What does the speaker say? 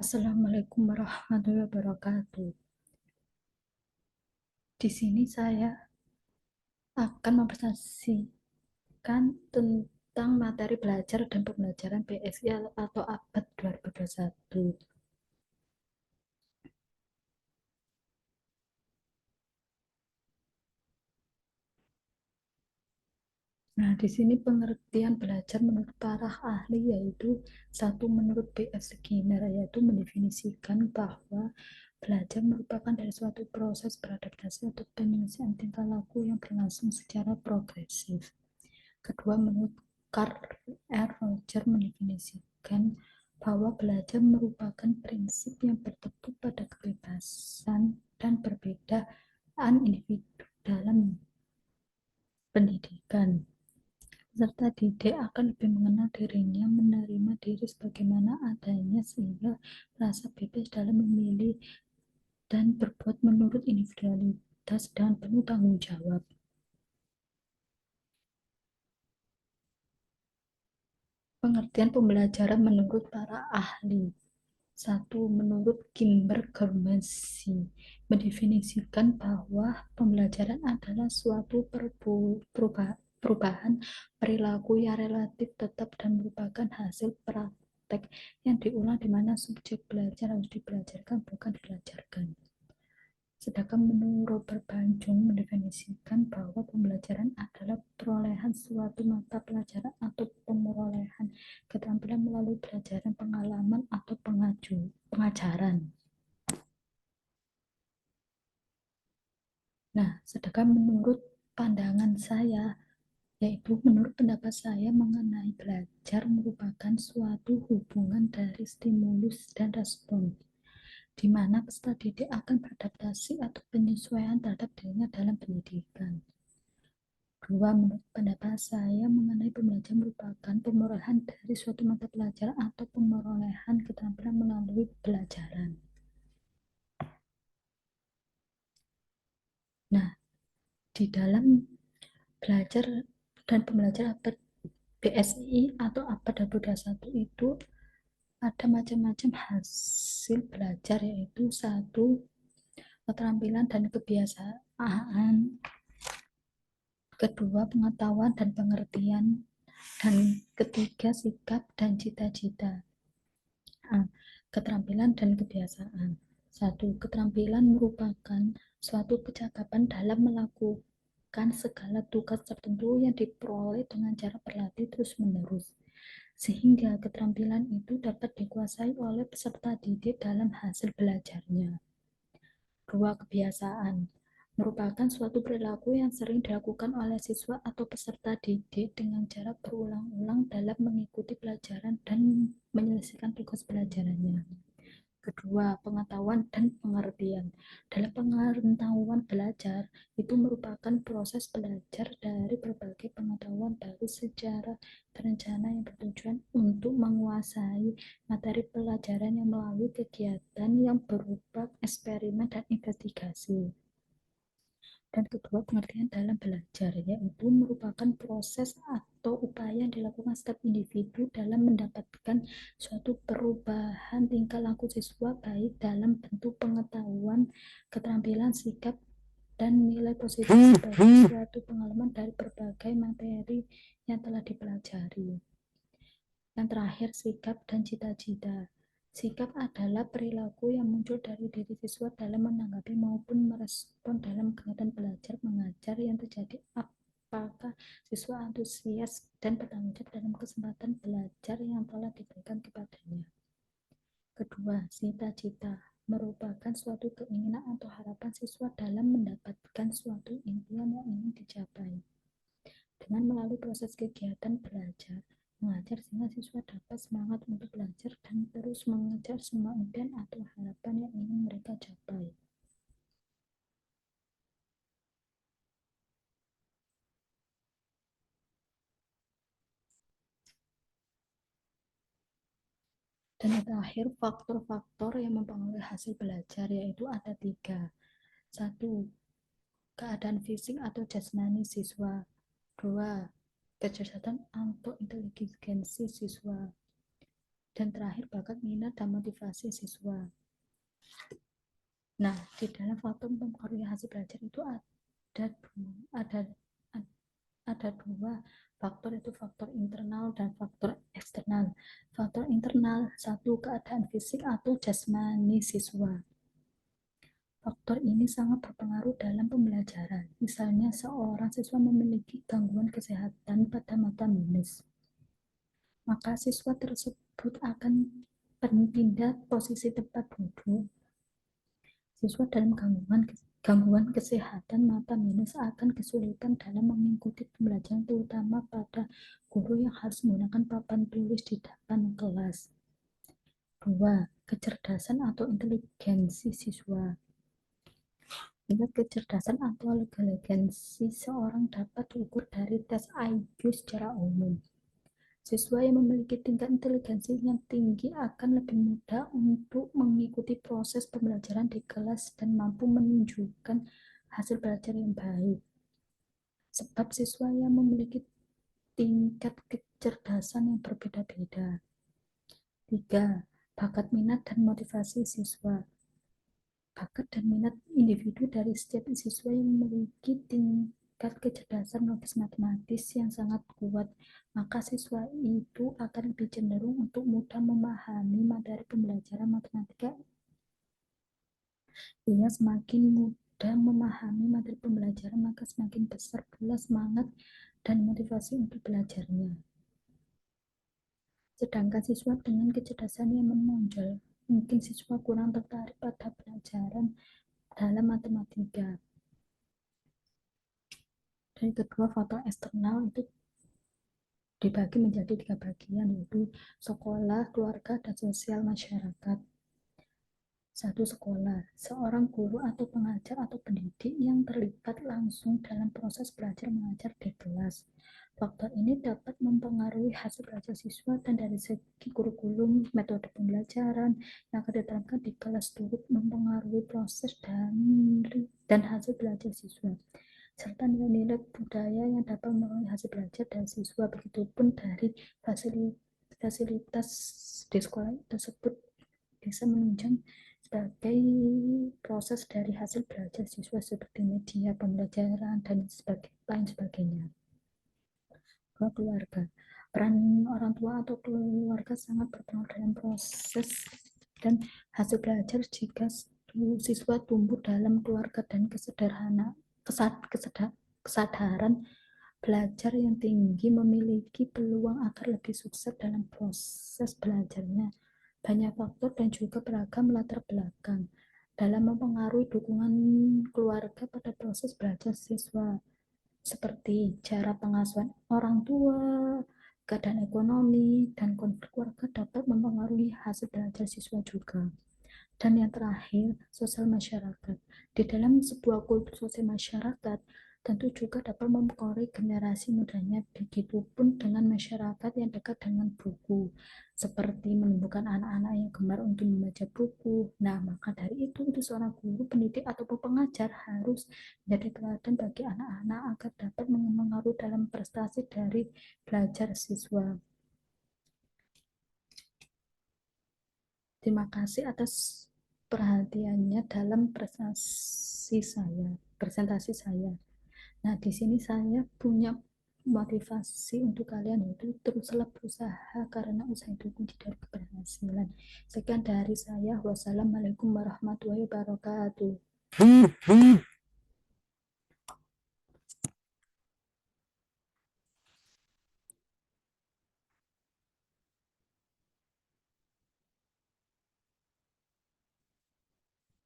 Assalamualaikum warahmatullahi wabarakatuh. Di sini saya akan mempresentasikan tentang materi belajar dan pembelajaran PSI atau abad 2021. Nah, di sini pengertian belajar menurut para ahli yaitu satu menurut B.F. Skinner, yaitu mendefinisikan bahwa belajar merupakan dari suatu proses beradaptasi atau penyelesaian tingkah laku yang berlangsung secara progresif. Kedua, menurut Carl R. Roger mendefinisikan bahwa belajar merupakan prinsip yang bertumpu pada kebebasan dan perbedaan individu dalam pendidikan. Peserta didik akan lebih mengenal dirinya, menerima diri sebagaimana adanya sehingga merasa bebas dalam memilih dan berbuat menurut individualitas dan penuh tanggung jawab. Pengertian pembelajaran menurut para ahli. Satu, menurut Kimber Germasi, mendefinisikan bahwa pembelajaran adalah suatu perubahan perilaku yang relatif tetap dan merupakan hasil praktek yang diulang di mana subjek belajar harus dibelajarkan bukan diajarkan. Sedangkan menurut Robert Banjung mendefinisikan bahwa pembelajaran adalah perolehan suatu mata pelajaran atau perolehan keterampilan melalui pelajaran pengalaman atau pengajaran. Nah, sedangkan menurut pandangan saya, yaitu menurut pendapat saya mengenai belajar merupakan suatu hubungan dari stimulus dan respon, di mana peserta didik akan beradaptasi atau penyesuaian terhadap dirinya dalam pendidikan. Dua, menurut pendapat saya mengenai pembelajaran merupakan pemerolehan dari suatu mata pelajaran atau pemerolehan keterampilan melalui pelajaran. Nah, di dalam belajar dan pembelajaran abad BSI atau abad 2021 itu ada macam-macam hasil belajar, yaitu satu, keterampilan dan kebiasaan. Kedua, pengetahuan dan pengertian. Dan ketiga, sikap dan cita-cita. Keterampilan dan kebiasaan. Satu, keterampilan merupakan suatu kecakapan dalam melakukan segala tugas tertentu yang diperoleh dengan cara berlatih terus-menerus, sehingga keterampilan itu dapat dikuasai oleh peserta didik dalam hasil belajarnya. Dua, kebiasaan merupakan suatu perilaku yang sering dilakukan oleh siswa atau peserta didik dengan cara berulang-ulang dalam mengikuti pelajaran dan menyelesaikan tugas pelajarannya. Kedua, pengetahuan dan pengertian. Dalam pengetahuan belajar, itu merupakan proses belajar dari berbagai pengetahuan baru secara terencana yang bertujuan untuk menguasai materi pelajaran yang melalui kegiatan yang berupa eksperimen dan investigasi. Dan kedua, pengertian dalam belajar, yaitu merupakan proses atau upaya yang dilakukan setiap individu dalam mendapatkan suatu perubahan tingkah laku siswa, baik dalam bentuk pengetahuan, keterampilan, sikap, dan nilai positif sebagai suatu pengalaman dari berbagai materi yang telah dipelajari. Yang terakhir, sikap dan cita-cita. Sikap adalah perilaku yang muncul dari diri siswa dalam menanggapi maupun merespon dalam kegiatan belajar mengajar yang terjadi. Apakah siswa antusias dan bertanggung jawab dalam kesempatan belajar yang telah diberikan kepadanya. Kedua, cita-cita merupakan suatu keinginan atau harapan siswa dalam mendapatkan suatu impian yang ingin dicapai. Dengan melalui proses kegiatan belajar mengajar sehingga siswa dapat semangat untuk belajar dan terus mengejar semua impian atau harapan yang ingin mereka capai. Dan yang terakhir, faktor-faktor yang mempengaruhi hasil belajar, yaitu ada tiga. Satu, keadaan fisik atau jasmani siswa. Dua, kecerdasan atau inteligensi siswa. Dan terakhir, bakat, minat, dan motivasi siswa. Nah, di dalam faktor mempengaruhi hasil belajar itu ada dua faktor, itu faktor internal dan faktor eksternal. Faktor internal, satu, keadaan fisik atau jasmani siswa. Faktor ini sangat berpengaruh dalam pembelajaran. Misalnya, seorang siswa memiliki gangguan kesehatan pada mata minus, maka siswa tersebut akan berpindah posisi tempat duduk. Siswa dalam gangguan kesehatan mata minus akan kesulitan dalam mengikuti pembelajaran, terutama pada guru yang harus menggunakan papan tulis di depan kelas. 2. Kecerdasan atau inteligensi siswa. Tingkat kecerdasan atau inteligensi seorang dapat diukur dari tes IQ secara umum. Siswa yang memiliki tingkat inteligensi yang tinggi akan lebih mudah untuk mengikuti proses pembelajaran di kelas dan mampu menunjukkan hasil belajar yang baik. Sebab siswa yang memiliki tingkat kecerdasan yang berbeda-beda. 3. Bakat, minat, dan motivasi siswa. Bakat dan minat individu dari setiap siswa yang memiliki tingkat kecerdasan logis matematis yang sangat kuat, maka siswa itu akan lebih cenderung untuk mudah memahami materi pembelajaran matematika. Ia semakin mudah memahami materi pembelajaran, maka semakin besar pula semangat dan motivasi untuk belajarnya. Sedangkan siswa dengan kecerdasan yang menonjol, mungkin siswa kurang tertarik pada pelajaran dalam matematika. Dan kedua, faktor eksternal itu dibagi menjadi 3 bagian, yaitu sekolah, keluarga, dan sosial masyarakat. 1. Sekolah. Seorang guru atau pengajar atau pendidik yang terlibat langsung dalam proses belajar mengajar di kelas. Faktor ini dapat mempengaruhi hasil belajar siswa, dan dari segi kurikulum, metode pembelajaran yang akan diterapkan di kelas turut mempengaruhi proses dan hasil belajar siswa, serta nilai-nilai budaya yang dapat mempengaruhi hasil belajar dari siswa. Begitupun dari fasilitas di sekolah tersebut bisa menunjang sebagai proses dari hasil belajar siswa, seperti media pembelajaran dan lain sebagainya. Keluarga. Peran orang tua atau keluarga sangat berpengaruh dalam proses dan hasil belajar. Jika siswa tumbuh dalam keluarga dan kesadaran belajar yang tinggi, memiliki peluang agar lebih sukses dalam proses belajarnya. Banyak faktor dan juga beragam latar belakang dalam mempengaruhi dukungan keluarga pada proses belajar siswa, seperti cara pengasuhan orang tua, keadaan ekonomi, dan konflik keluarga dapat mempengaruhi hasil belajar siswa juga. Dan yang terakhir, sosial masyarakat. Di dalam sebuah kultur sosial masyarakat, tentu juga dapat mempengaruhi generasi mudanya. Begitupun dengan masyarakat yang dekat dengan buku, seperti menumbuhkan anak-anak yang gemar untuk membaca buku. Nah, maka dari itu seorang guru, pendidik, ataupun pengajar harus menjadi teladan bagi anak-anak agar dapat mempengaruhi dalam prestasi dari belajar siswa. Terima kasih atas perhatiannya dalam presentasi saya. Nah, di sini saya punya motivasi untuk kalian, yaitu teruslah berusaha karena usaha itu kunci dari keberhasilan. Sekian dari saya. Wassalamualaikum warahmatullahi wabarakatuh.